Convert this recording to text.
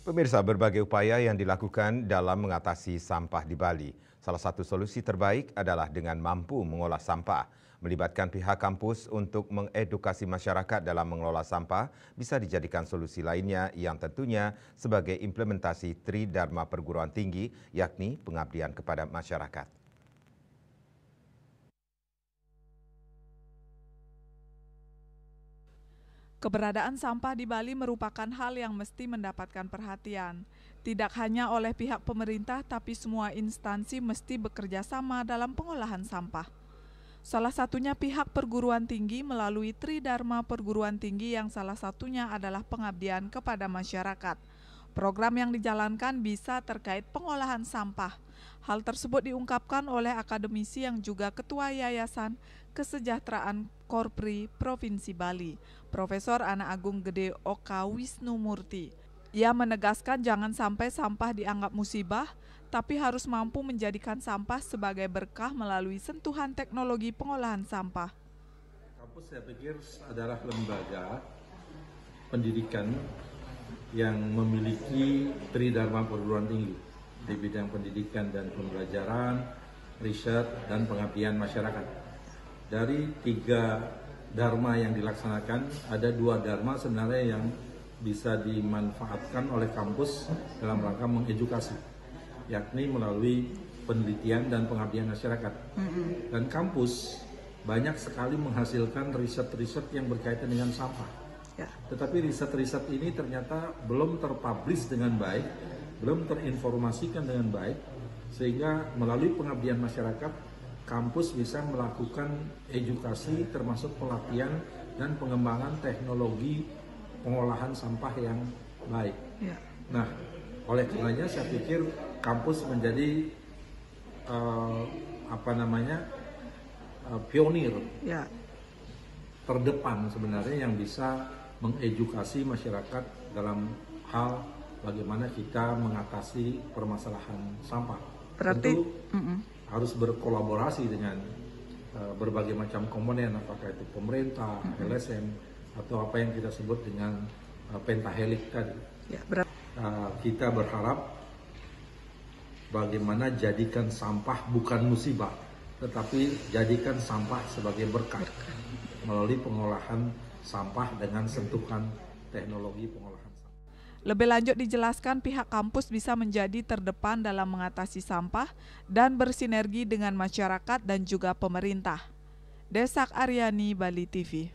Pemirsa, berbagai upaya yang dilakukan dalam mengatasi sampah di Bali. Salah satu solusi terbaik adalah dengan mampu mengolah sampah. Melibatkan pihak kampus untuk mengedukasi masyarakat dalam mengelola sampah bisa dijadikan solusi lainnya yang tentunya sebagai implementasi Tridharma perguruan tinggi, yakni pengabdian kepada masyarakat. Keberadaan sampah di Bali merupakan hal yang mesti mendapatkan perhatian. Tidak hanya oleh pihak pemerintah, tapi semua instansi mesti bekerja sama dalam pengolahan sampah. Salah satunya pihak perguruan tinggi melalui Tridharma perguruan tinggi yang salah satunya adalah pengabdian kepada masyarakat. Program yang dijalankan bisa terkait pengolahan sampah. Hal tersebut diungkapkan oleh akademisi yang juga Ketua Yayasan Kesejahteraan Korpri Provinsi Bali, Profesor Ana Agung Gede Oka Wisnumurti. Ia menegaskan jangan sampai sampah dianggap musibah, tapi harus mampu menjadikan sampah sebagai berkah melalui sentuhan teknologi pengolahan sampah. Kampus saya pikir adalah lembaga pendidikan yang memiliki Tridharma perguruan tinggi di bidang pendidikan dan pembelajaran, riset, dan pengabdian masyarakat. Dari 3 dharma yang dilaksanakan, ada 2 dharma sebenarnya yang bisa dimanfaatkan oleh kampus dalam rangka mengedukasi, yakni melalui penelitian dan pengabdian masyarakat. Dan kampus banyak sekali menghasilkan riset-riset yang berkaitan dengan sampah. Tetapi riset-riset ini ternyata belum terpublish dengan baik, belum terinformasikan dengan baik, sehingga melalui pengabdian masyarakat, kampus bisa melakukan edukasi termasuk pelatihan dan pengembangan teknologi pengolahan sampah yang baik. Nah, oleh karenanya saya pikir kampus menjadi pionir terdepan sebenarnya yang bisa mengedukasi masyarakat dalam hal bagaimana kita mengatasi permasalahan sampah. Berarti tentu harus berkolaborasi dengan berbagai macam komponen, apakah itu pemerintah, LSM, atau apa yang kita sebut dengan pentahelik tadi. Kita berharap bagaimana jadikan sampah bukan musibah, tetapi jadikan sampah sebagai berkah melalui pengolahan sampah dengan sentuhan teknologi pengolahan sampah. Lebih lanjut dijelaskan pihak kampus bisa menjadi terdepan dalam mengatasi sampah dan bersinergi dengan masyarakat dan juga pemerintah. Desak Aryani, Bali TV.